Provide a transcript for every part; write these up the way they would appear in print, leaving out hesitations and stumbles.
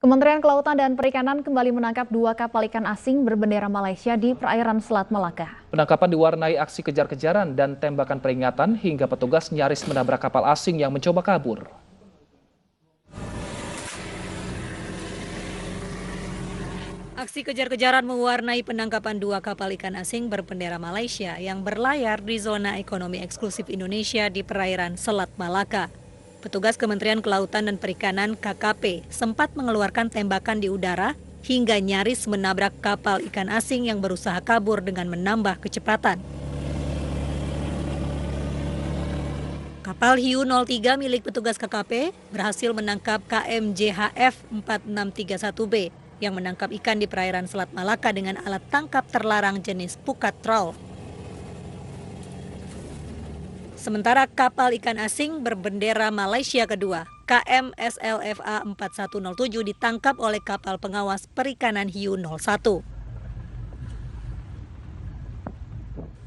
Kementerian Kelautan dan Perikanan kembali menangkap 2 kapal ikan asing berbendera Malaysia di perairan Selat Malaka. Penangkapan diwarnai aksi kejar-kejaran dan tembakan peringatan hingga petugas nyaris menabrak kapal asing yang mencoba kabur. Aksi kejar-kejaran mewarnai penangkapan 2 kapal ikan asing berbendera Malaysia yang berlayar di zona ekonomi eksklusif Indonesia di perairan Selat Malaka. Petugas Kementerian Kelautan dan Perikanan (KKP) sempat mengeluarkan tembakan di udara hingga nyaris menabrak kapal ikan asing yang berusaha kabur dengan menambah kecepatan. Kapal Hiu 03 milik petugas KKP berhasil menangkap KM JHF 4631B yang menangkap ikan di perairan Selat Malaka dengan alat tangkap terlarang jenis pukat trawl. Sementara kapal ikan asing berbendera Malaysia kedua, KM SLFA 4107 ditangkap oleh kapal pengawas perikanan Hiu 01.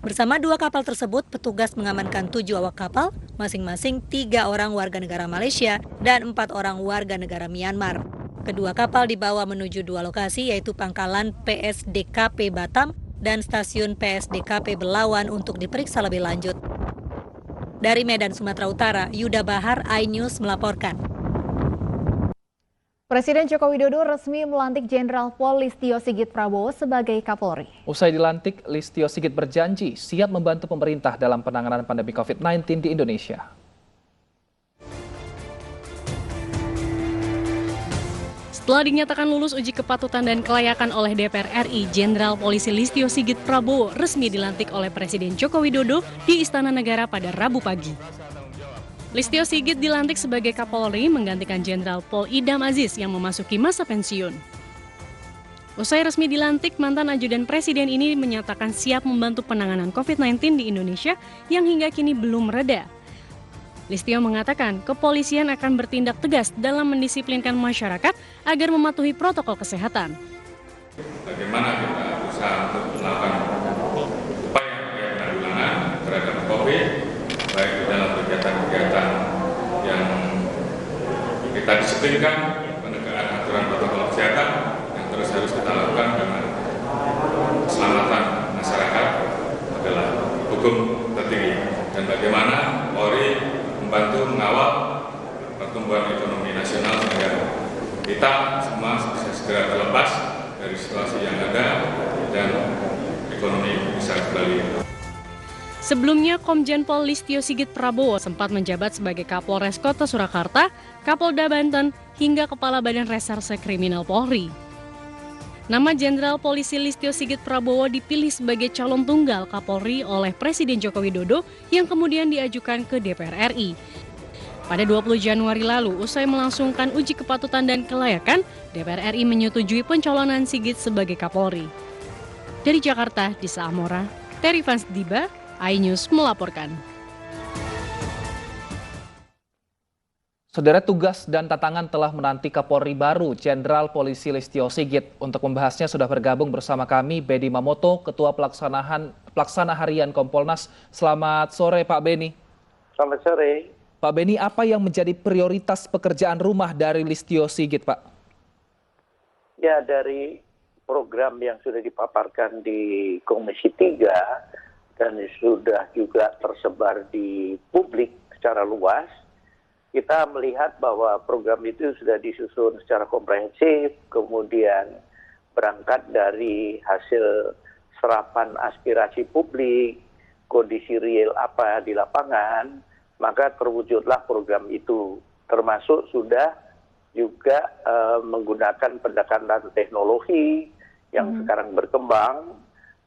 Bersama 2 kapal tersebut, petugas mengamankan 7 awak kapal, masing-masing 3 orang warga negara Malaysia dan 4 orang warga negara Myanmar. Kedua kapal dibawa menuju 2 lokasi, yaitu pangkalan PSDKP Batam dan stasiun PSDKP Belawan untuk diperiksa lebih lanjut. Dari Medan, Sumatera Utara, Yuda Bahar, iNews melaporkan. Presiden Joko Widodo resmi melantik Jenderal Pol Listio Sigit Prabowo sebagai Kapolri. Usai dilantik, Listio Sigit berjanji siap membantu pemerintah dalam penanganan pandemi COVID-19 di Indonesia. Setelah dinyatakan lulus uji kepatutan dan kelayakan oleh DPR RI, Jenderal Polisi Listio Sigit Prabowo resmi dilantik oleh Presiden Joko Widodo di Istana Negara pada Rabu pagi. Listio Sigit dilantik sebagai Kapolri menggantikan Jenderal Pol Idam Aziz yang memasuki masa pensiun. Usai resmi dilantik, mantan ajudan Presiden ini menyatakan siap membantu penanganan COVID-19 di Indonesia yang hingga kini belum reda. Listio mengatakan kepolisian akan bertindak tegas dalam mendisiplinkan masyarakat agar mematuhi protokol kesehatan. Bagaimana kita berusaha untuk melakukan upaya penanggulangan terhadap COVID, baik dalam kegiatan-kegiatan yang kita disiplinkan, penegakan aturan protokol kesehatan yang terus harus kita lakukan karena keselamatan masyarakat adalah hukum tertinggi. Dan bagaimana Polri membantu mengawal pertumbuhan ekonomi nasional sehingga kita semua bisa segera terlepas dari situasi yang ada dan ekonomi bisa kembali. Sebelumnya, Komjen Pol Listio Sigit Prabowo sempat menjabat sebagai Kapolres Kota Surakarta, Kapolda Banten, hingga Kepala Badan Reserse Kriminal Polri. Nama Jenderal Polisi Listio Sigit Prabowo dipilih sebagai calon tunggal Kapolri oleh Presiden Joko Widodo yang kemudian diajukan ke DPR RI. Pada 20 Januari lalu, usai melangsungkan uji kepatutan dan kelayakan, DPR RI menyetujui pencalonan Sigit sebagai Kapolri. Dari Jakarta, Disa Amora, Terry Vansdiba, iNews melaporkan. Saudara, tugas dan tantangan telah menanti Kapolri baru Jenderal Polisi Listio Sigit. Untuk membahasnya sudah bergabung bersama kami Bedi Mamoto, Ketua Pelaksana Harian Kompolnas. Selamat sore Pak Beni. Selamat sore. Pak Beni, apa yang menjadi prioritas pekerjaan rumah dari Listio Sigit, Pak? Ya, dari program yang sudah dipaparkan di Komisi 3 dan sudah juga tersebar di publik secara luas, kita melihat bahwa program itu sudah disusun secara komprehensif, kemudian berangkat dari hasil serapan aspirasi publik, kondisi real apa di lapangan, maka terwujudlah program itu. Termasuk sudah juga menggunakan pendekatan teknologi yang sekarang berkembang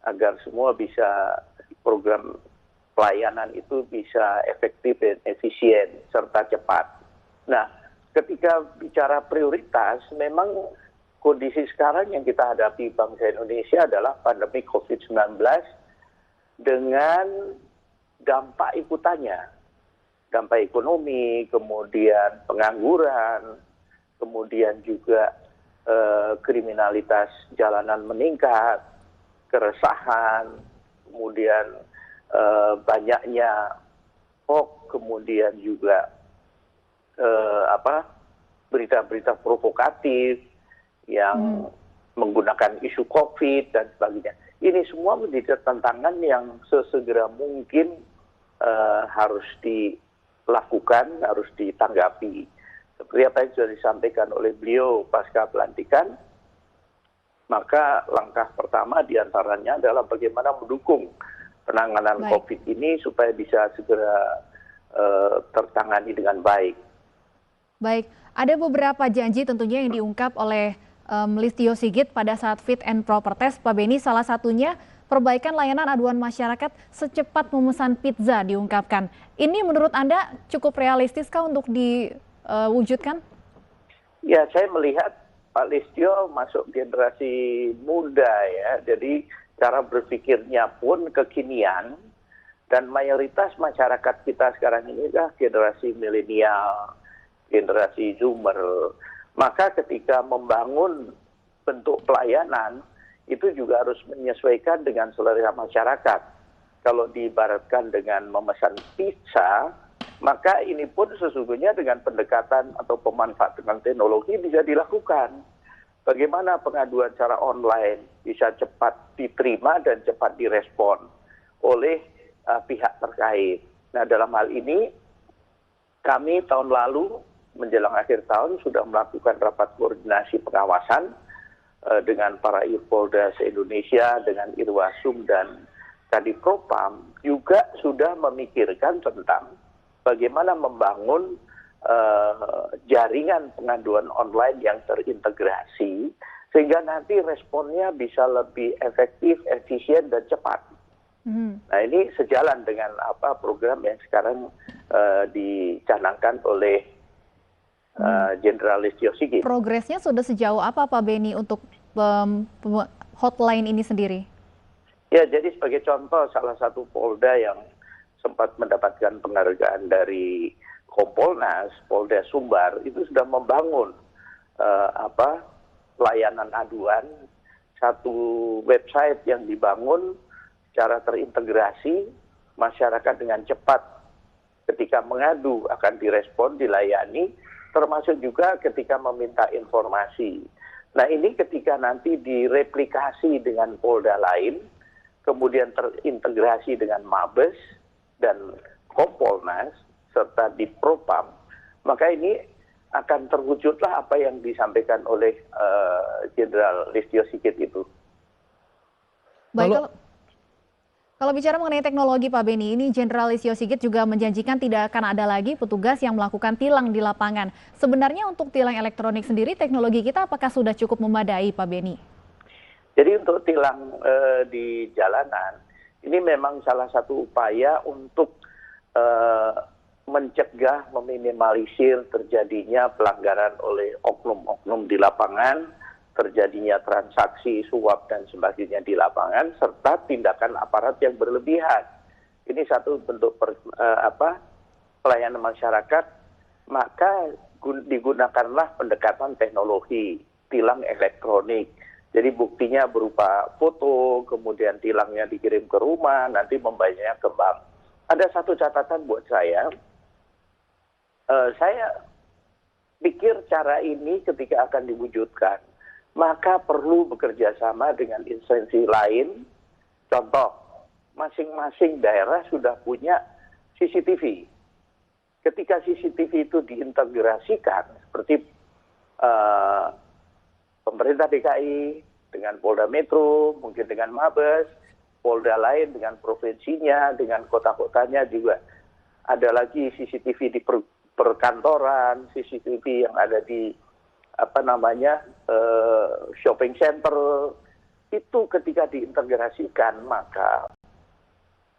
agar semua bisa program pelayanan itu bisa efektif dan efisien serta cepat. Nah, ketika bicara prioritas, memang kondisi sekarang yang kita hadapi bangsa Indonesia adalah pandemi COVID-19 dengan dampak ikutannya. Dampak ekonomi, kemudian pengangguran, kemudian juga kriminalitas jalanan meningkat, keresahan, kemudian banyaknya hoax, kemudian juga berita-berita provokatif yang menggunakan isu COVID dan sebagainya. Ini semua menjadi tantangan yang sesegera mungkin harus dilakukan, harus ditanggapi. Seperti apa yang sudah disampaikan oleh beliau pasca pelantikan, maka langkah pertama diantaranya adalah bagaimana mendukung penanganan COVID ini supaya bisa segera tertangani dengan baik. Baik, ada beberapa janji tentunya yang diungkap oleh Listio Sigit pada saat fit and proper test, Pak Beni. Salah satunya perbaikan layanan aduan masyarakat secepat memesan pizza diungkapkan. Ini menurut Anda cukup realistiskah untuk diwujudkan? Ya, saya melihat Pak Listio masuk generasi muda ya, jadi cara berpikirnya pun kekinian, dan mayoritas masyarakat kita sekarang ini adalah generasi milenial, generasi Zoomer. Maka ketika membangun bentuk pelayanan, itu juga harus menyesuaikan dengan selera masyarakat. Kalau diibaratkan dengan memesan pizza, maka ini pun sesungguhnya dengan pendekatan atau pemanfaatan teknologi bisa dilakukan. Bagaimana pengaduan secara online bisa cepat diterima dan cepat direspon oleh pihak terkait. Nah, dalam hal ini kami tahun lalu menjelang akhir tahun sudah melakukan rapat koordinasi pengawasan dengan para Irpolda se-Indonesia, dengan Irwasum dan Kadipropam, juga sudah memikirkan tentang bagaimana membangun jaringan pengaduan online yang terintegrasi, sehingga nanti responnya bisa lebih efektif, efisien, dan cepat. Nah, ini sejalan dengan program yang sekarang dicanangkan oleh Jenderal Listio Sigit. Progresnya sudah sejauh apa Pak Beni untuk hotline ini sendiri? Ya, jadi sebagai contoh salah satu Polda yang sempat mendapatkan penghargaan dari Kompolnas, Polda Sumbar, itu sudah membangun layanan aduan, satu website yang dibangun secara terintegrasi, masyarakat dengan cepat ketika mengadu akan direspon, dilayani, termasuk juga ketika meminta informasi. Nah, ini ketika nanti direplikasi dengan Polda lain, kemudian terintegrasi dengan Mabes dan Kompolnas, serta di Propam, maka ini akan terwujudlah apa yang disampaikan oleh Jenderal Listio Sigit itu. Baik, kalau bicara mengenai teknologi Pak Beni, ini Jenderal Listio Sigit juga menjanjikan tidak akan ada lagi petugas yang melakukan tilang di lapangan. Sebenarnya untuk tilang elektronik sendiri, teknologi kita apakah sudah cukup memadai Pak Beni? Jadi untuk tilang di jalanan, ini memang salah satu upaya untuk mencegah, meminimalisir terjadinya pelanggaran oleh oknum-oknum di lapangan, terjadinya transaksi suap dan sebagainya di lapangan, serta tindakan aparat yang berlebihan. Ini satu bentuk pelayanan masyarakat, maka digunakanlah pendekatan teknologi, tilang elektronik. Jadi buktinya berupa foto, kemudian tilangnya dikirim ke rumah, nanti membayarnya ke bank. Ada satu catatan buat saya pikir cara ini ketika akan diwujudkan, maka perlu bekerja sama dengan instansi lain. Contoh, masing-masing daerah sudah punya CCTV. Ketika CCTV itu diintegrasikan, seperti pemerintah DKI dengan Polda Metro, mungkin dengan Mabes, Polda lain dengan provinsinya, dengan kota-kotanya juga. Ada lagi CCTV di perkantoran, CCTV yang ada di shopping center. Itu ketika diintegrasikan, maka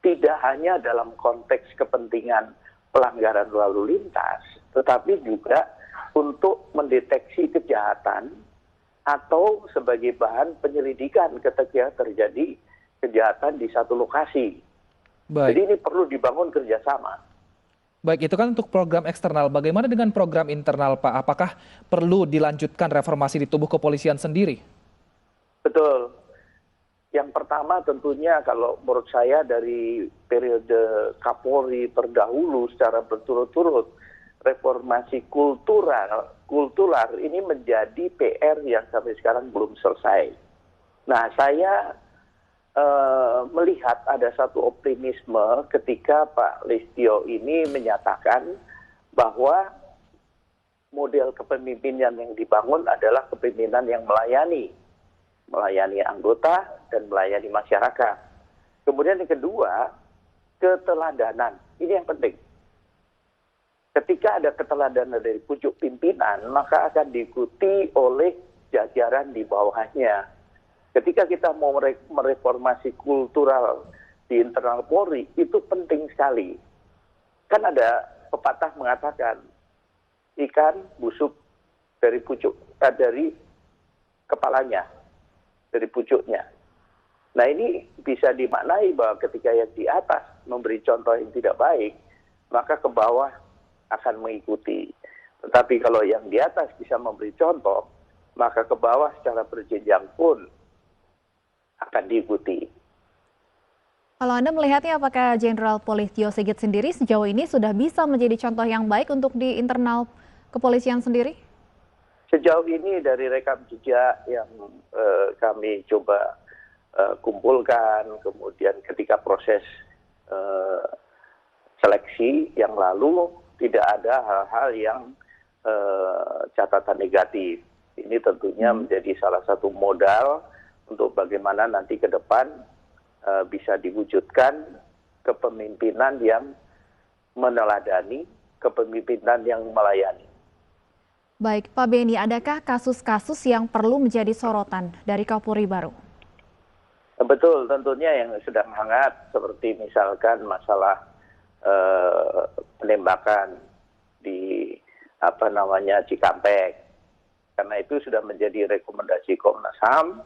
tidak hanya dalam konteks kepentingan pelanggaran lalu lintas, tetapi juga untuk mendeteksi kejahatan atau sebagai bahan penyelidikan ketika terjadi kejahatan di satu lokasi. Baik. Jadi ini perlu dibangun kerjasama. Baik, itu kan untuk program eksternal. Bagaimana dengan program internal, Pak? Apakah perlu dilanjutkan reformasi di tubuh kepolisian sendiri? Betul. Yang pertama tentunya kalau menurut saya dari periode Kapolri terdahulu secara berturut-turut reformasi kultural ini menjadi PR yang sampai sekarang belum selesai. Nah, saya melihat ada satu optimisme ketika Pak Listio ini menyatakan bahwa model kepemimpinan yang dibangun adalah kepemimpinan yang melayani anggota dan melayani masyarakat. Kemudian yang kedua, keteladanan. Ini yang penting. Ketika ada keteladanan dari pucuk pimpinan, maka akan diikuti oleh jajaran di bawahnya. Ketika kita mau mereformasi kultural di internal Polri, itu penting sekali. Kan ada pepatah mengatakan, ikan busuk dari dari kepalanya, dari pucuknya. Nah, ini bisa dimaknai bahwa ketika yang di atas memberi contoh yang tidak baik, maka ke bawah akan mengikuti. Tetapi kalau yang di atas bisa memberi contoh, maka ke bawah secara berjenjang pun akan diikuti. Kalau Anda melihatnya, apakah Jenderal Polisi Listio Sigit sendiri sejauh ini sudah bisa menjadi contoh yang baik untuk di internal kepolisian sendiri? Sejauh ini dari rekam jejak yang kami coba kumpulkan, kemudian ketika proses seleksi yang lalu, tidak ada hal-hal yang catatan negatif. Ini tentunya menjadi salah satu modal untuk bagaimana nanti ke depan bisa diwujudkan kepemimpinan yang meneladani, kepemimpinan yang melayani. Baik, Pak Beni, adakah kasus-kasus yang perlu menjadi sorotan dari Kapolri baru? Betul, tentunya yang sedang hangat seperti misalkan masalah penembakan di Cikampek. Karena itu sudah menjadi rekomendasi Komnas HAM.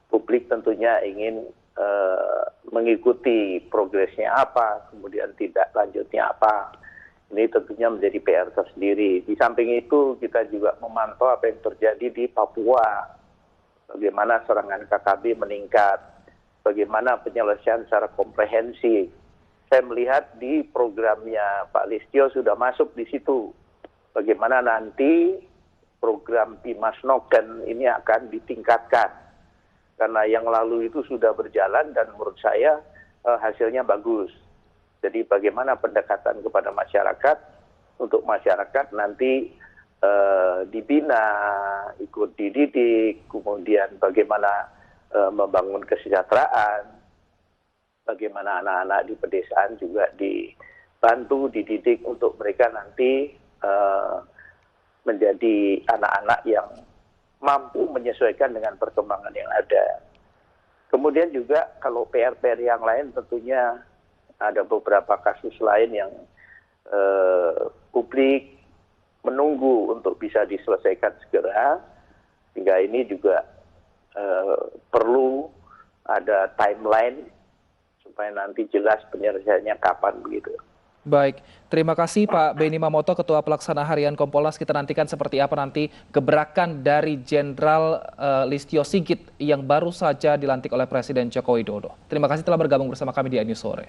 Publik tentunya ingin mengikuti progresnya apa, kemudian tidak lanjutnya apa. Ini tentunya menjadi PR tersendiri. Di samping itu kita juga memantau apa yang terjadi di Papua. Bagaimana serangan KKB meningkat, bagaimana penyelesaian secara komprehensif. Saya melihat di programnya Pak Listio sudah masuk di situ. Bagaimana nanti program Bimas Noken ini akan ditingkatkan. Karena yang lalu itu sudah berjalan dan menurut saya hasilnya bagus. Jadi bagaimana pendekatan kepada masyarakat, untuk masyarakat nanti dibina, ikut dididik, kemudian bagaimana membangun kesejahteraan, bagaimana anak-anak di pedesaan juga dibantu, dididik untuk mereka nanti menjadi anak-anak yang mampu menyesuaikan dengan perkembangan yang ada. Kemudian juga kalau PR-PR yang lain tentunya ada beberapa kasus lain yang publik menunggu untuk bisa diselesaikan segera, sehingga ini juga perlu ada timeline supaya nanti jelas penyelesaiannya kapan begitu. Baik, terima kasih Pak Beni Mamoto, Ketua Pelaksana Harian Kompolnas. Kita nantikan seperti apa nanti gebrakan dari Jenderal Listio Sigit yang baru saja dilantik oleh Presiden Joko Widodo. Terima kasih telah bergabung bersama kami di iNews Sore.